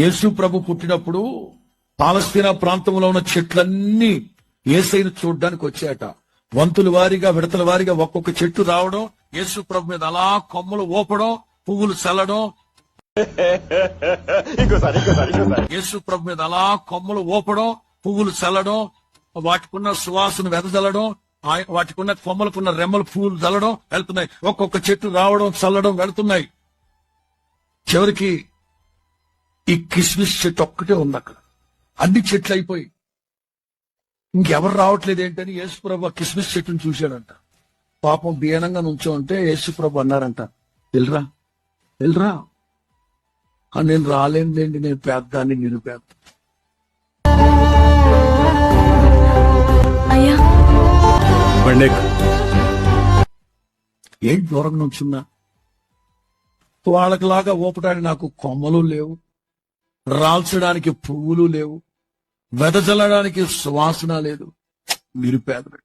యేసు ప్రభు పుట్టినప్పుడు పాలస్తీనా ప్రాంతంలో ఉన్న చెట్లన్నీ యేసయ్యను చూడ్డానికి వచ్చాయట. వంతుల వారిగా విడతల వారిగా ఒక్కొక్క చెట్టు రావడం, యేసు ప్రభు మీద అలా కొమ్మలు ఊపడం, పువ్వులు చల్లడం, యేసు ప్రభు మీద అలా కొమ్మలు ఊపడం, పువ్వులు చల్లడం, వాటికున్న సువాసన వెదజల్లడం, వాటికున్న కొమ్మలకున్న రెమ్మలు పువ్వులు చల్లడం వెళ్తున్నాయి. ఒక్కొక్క చెట్టు రావడం, చల్లడం వెళ్తున్నాయి. చివరికి ఈ కిస్మిస్ చెట్టు ఒక్కటే ఉంది అక్కడ. అన్ని చెట్లు అయిపోయి ఇంకెవరు రావట్లేదు ఏంటని యేసుప్రభు కిస్మిస్ చెట్టును చూశాడంట. పాపం దీనంగా నుంచో ఉంటే యేసుప్రభు అన్నారంట, వెళ్ళరా వెళ్ళరా. నేను రాలేండి, నేను పేద్దాన్ని, నేను పేద. ఏంటి దూరం నుంచున్నా? వాళ్ళకిలాగా ఊపడానికి నాకు కొమ్మలు లేవు, రాల్చడానికి పువ్వులు లేవు, వెదజల్లడానికి సువాసన లేదు. మీరు పేదలు,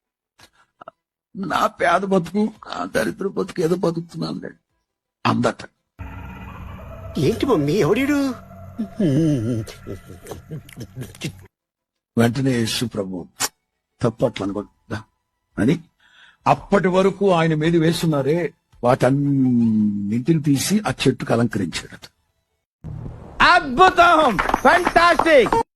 నా పేద బతుకు, నా దరిద్ర బతుకు ఏదో బతుకుతున్నాను లేండి అందట. ఏంటి మమ్మీ ఎవడీడు? వెంటనే యేసు ప్రభు తప్పట్లు అనుకుంటా అని అప్పటి వరకు ఆయన మీద వేస్తున్నారే వాటన్నింటిని తీసి ఆ చెట్టుకు అలంకరించాడట. అద్భుతం, ఫెంటాస్టిక్.